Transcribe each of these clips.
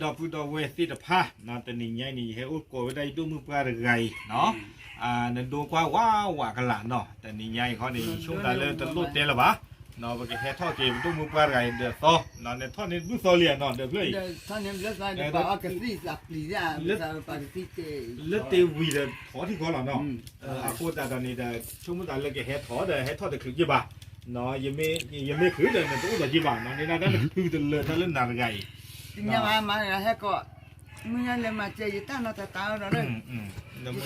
ดอกพูดเวสิตผ้านอนแต่นี่ไงนี่เฮอุโกไว้ได้ดูมือปลาไงเนาะนั่นดูกว่าว้าวว่ากันละเนาะแต่นี่ไงเขานี่ช่วงนั้นเลยตลุดเตะละวะเนาะไปแค่ทอดเกมดูมือปลาไงเดือดต่อนอนในทอดนี่มือโซเลียนอนเดือดเพื่อท่านยังเลือดใส่เดือดปากกระสีสับปลีจ้าเลือดปากกระสีเจเลือดเตวีเดือดถอที่เขาหล่อเนาะอาโคตรตอนนี้เดือดช่วงเมื่อตอนเลยแค่ถอเดือดให้ทอดเดือดคือยี่บาเนาะยังไม่คือเดือดเนี่ยตัวตัวยี่บาเนาะนี่นั่นคือเดือดเลยถ้าเล่นนานไงจริงๆมาให้ก็มึงเลยมาเจอตั้งนอตตาเราเลย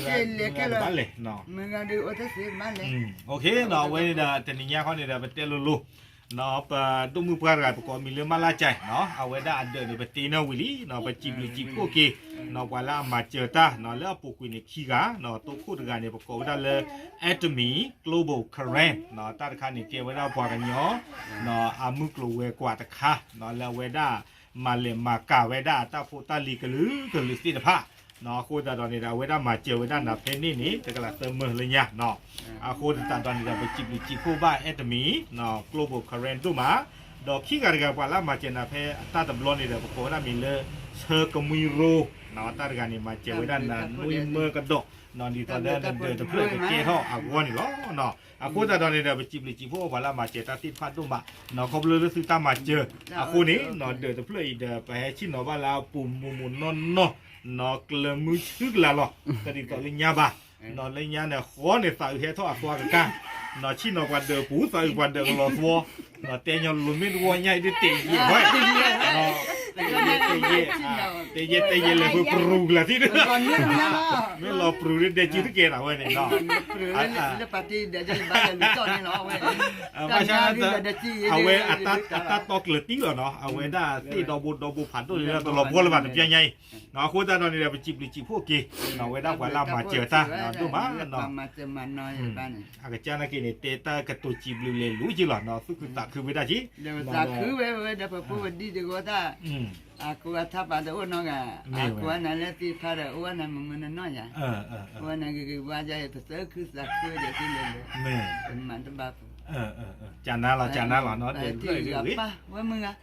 เจอเลยก็เลยเนาะมึงก็ดูอัตเสียมาเลยโอเคเนาะเว้ยเดี๋ยวแต่นี่เขาเนี่ยเดี๋ยวไปเตะลุเนาะไปดูมือปลาไงประกอบมีเรื่องมาลาใจเนาะเอาไว้ได้อันเดินไปตีนาวิลีเนาะไปจีบหรือจีบโอเคเนาะว่าละมาเจอตาเนาะแล้วปุ๊กวินขี้กาเนาะตัวคู่กันเนี่ยประกอบได้เลย Atomy Global Current เนาะตาค่านี่เกี่ยวไว้ได้ปว่ากันเนาะเนาะอามุกโลเวกว่าตะค่ะเนาะแล้วไว้ได้มาเลมากาไว้ได้ตาโฟตาลีกลือสิทธาเนาะคู่ตาตอนนี้เราไว้ได้มาเจอไว้ได้นาเพนนี่แต่ก็ละเติมมือเลยเนี่ยเนาะอาคู่ตาตอนนี้เราไปจีบหรือจีบคู่บ้า Atomy เนาะ Global Current ตัวมาดอกขี้กันกันว่าละมาเจอนาเพตาตำรวจนี่เดี๋ยวประกอบได้มีเลยเชอร์กมีโรเนาะตาการนี่มาเจอไว้ด้านนั้นมุ้ยเมื่อกระดกนอนดีตอนเดินจะเพื่อจะเกท่ออากวนนี่หรอเนาะอาคู่ตาตอนนี้เดี๋ยวไปจีบหรือจีบคู่ว่าละมาเจอตาติดพัดตุ้มบะเนาะเขาเลยซื้อตามมาเจออาคู่นี้เนาะเดี๋ยวจะเพื่อเดี๋ยวไปให้ชิ้นเนาะว่าละปุ่มมุนนอนเนาะเนาะกลือมือชึกละหรอแต่ดีต่อลิญญาบะเนาะลิญญาเนี่ยหัวเนี่ยใส่เฮท่ออากวนกันเนาะชิ้นเนาะวันเดียวผู้ใส่วันเดียวรอทัวเนาะเตียงลุนไม่วัวใหญ่ด้วยเตียงยี่ห้อยเนาะเตียเลยเพื่อปรุงละที่นึงไม่รอปรุงเดี๋ยวจีทุกเกล้าเว้ยเนี่ยเนาะปรุงแล้วปฏิเดี๋ยวจะบ้านเลยจอดนี่เนาะเว้ยไม่ใช่เอาเว้อัตราตอกเหลือติ้งเหรอเนาะเอาเว้ได้ที่ดอกบูผันตัวนี้ตัวลมวัวระบาดเป็นยังไงเนาะคุณตาตอนนี้เราไปจีบหรือจีบพวกกี้เนาะเว้ได้กว่าเรามาเจอตาเนาะดูมาเนาะมาเจอมาน้อยบ้านอากาศจ้านักกินเนี่ยเตตากระตุจีบเลยรู้จีหรอเนาะคือตาคือไม่ได้จีเดี๋ยวตาคือเว้ยเดี๋ยวพูดดีดีกว่าตาaku kata pada orang aku nak lihat pada orang nak mengenal ya orang nak wajah itu sekitar dia tu mantap bapa จานน่าเราเนาะเดี๋ยวที่ป้าว่ามึงอ่ะ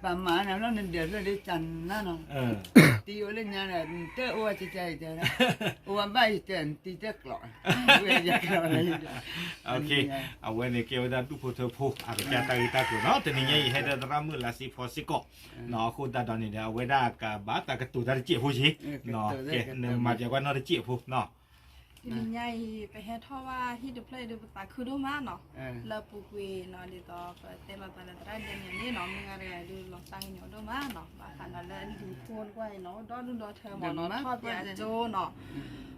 ป้ามาเนี่ยเราเนี่ยเดี๋ยวเราได้จันน่ะเนาะตีโอเล่นยังไงเต้อว่าจะใจเจ้านะว่าไม่เต้นตีเต้กลอยเวรจะกลอยโอเคเอาไว้ในเกี่ยวกับทุกผู้เธอผู้อาจจะตาอีตากูเนาะแต่นี่ยังให้ได้รามือละสิพอสิก็เนาะคุณตาตอนนี้เดี๋ยวเอาไว้ได้กับบ้าตากระตุกตาเจี๊ยบผู้ชีเนาะเกี่ยเนื้อมาจากว่าเนาะเจี๊ยบผู้เนาะทีนี้ใหญ่ไปให้ท่อว่าที่ดูเพลย์ดูตาคือดูมาเนาะแล้วปุกวีเนาะดีต่อเต็มตาละตราเดือนนี้เนาะมึงอะไรดูลองตั้งเนาะดูมาเนาะบางครั้งเราเล่นดูโคนไว้เนาะดอดูดอเธอหมดเนาะทอดยาโจเนาะ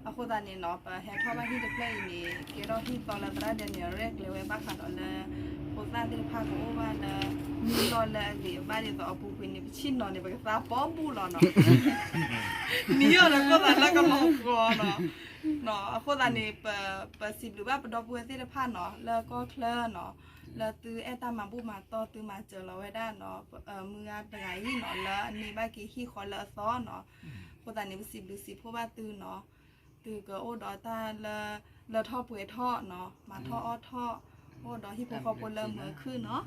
เอาคนตานี่เนาะไปให้ท่อว่าที่ดูเพลย์นี่เกี่ยวกับที่ตอนละตราเดือนนี้เรียกเลยว่าบางครั้งเราเลยโคตรที่พาเขาว่าเลยมีตอนละเดี๋ยวบ้านเดี๋ยวต่อปุกวีนี่ไปชิ้นเนาะเนี่ยไปซาป้อมบูเนาะนี่เยอะเลยก็แต่ละก็ลงคอเนาะเนาะคนอันนี้เปิดสิบหรือว่าดอกบัวที่ได้ผ่านเนาะแล้วก็เคลื่อนเนาะแล้วตื้อแอตามาบุมาต่อตื้อมาเจอเราไว้ได้เนาะมือเป็นไงนี่เนาะแล้วอันนี้บ้ากี่ขี้คอแล้วซ้อนเนาะคนอันนี้สิบหรือสิบเพราะว่าตื้อเนาะตื้อก็โอ้ดอตาแล้วท่อป่วยท่อเนาะมาท่ออ้อท่อโอ้ดอที่พวกเขาปนเริ่มเหมือขึ้นเนาะ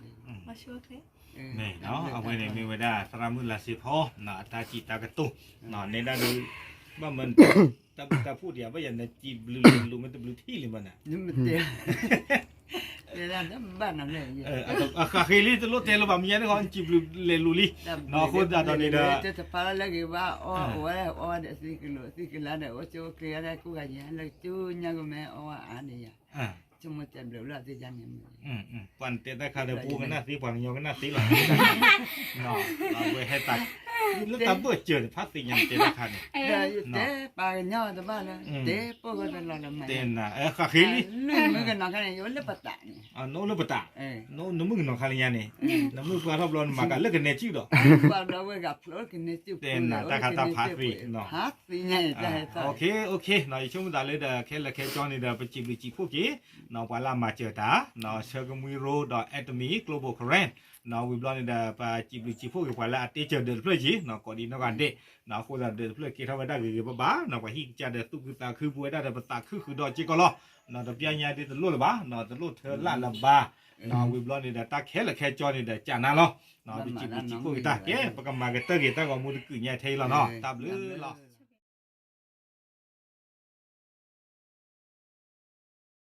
มาช่วยเทนี่เนาะเอาไว้ในมือไว้ได้สระมือละสิพอเนาะตาจีตากระตุกเนาะในด้านนี้ว่ามันตาพูดอย่างว่าอย่างในจีบลูมันจะบลูที่หรือมันอ่ะนี่มันเตี้ยเดี๋ยวนั่นบ้านนั่นเลยเคยรีดรถเทลแบบมีอะไรเขาจีบลูลี่เนาะคนตอนนี้เด้อจะพาแล้วก็ว่าเดี๋ยวสิกิโลเดี๋ยวโจ้เคลียร์ได้กูกันยังแล้วจูยังก็ไม่อันนี้จุ่มจะเดือดร้อนที่ยังปั่นเตะได้คาเดปูกันหน้าสีปั่นยองกันหน้าสีหลังเนาะเอาไว้ให้ตัดแล้วตาเบื่อเจอพัดสียังเตะได้คาเนี่ยเตะปลาเนาะแต่บ้านเลยเตะพวกก็จะรอละไม่เตะน่ะเคยรีมึงกันน้องกันเนี่ยเล็บปะตาเนี่ยโน้เล็บปะตาโน้มึงน้องคาริยาเนี่ยน้ำมึงปลาทับร้อนมากันเลิกกันเนี่ยจิ้วดอกปลาเราเวกับพลอกันเนี่ยจิ้วเตะน่ะตาคาตาพัดสีเนาะพัดสีเนี่ยโอเคเนาะช่วงดาเลยเด้อแค่จอนี่เด้อไปจีบพวกกี้เนาะว่าลามาเจอตาเนาะเชอร์กมือโรดอ Atomy Global Current နော်ဝီဘလော့နေတာပါကြည့်ပြီးကြည့်ဖို့ကွာလာတေးချ်တယ်ဖလက်ကြီးနော်ကော်ဒီနော်ကန်ဒေနော်ခိုးတာတယ်ဖလက်ကေထားဝဒါကေပပါနော်ကဟိကြတဲ့သူကတာခူပွေတာတဲ့ပတာခူတော့ကြည့်ကောနော်တပြညာတဲ့လို့လပါနော်တလို့ထလာလပါနော်ဝီဘလော့နေတာတခဲလခဲကြောနေတာကြာနာလောနော်ကြည့်ဖို့ကတာကဲပကမာကတကေတာကမှုတကူညာသေးလောနော်တပ်လို့လော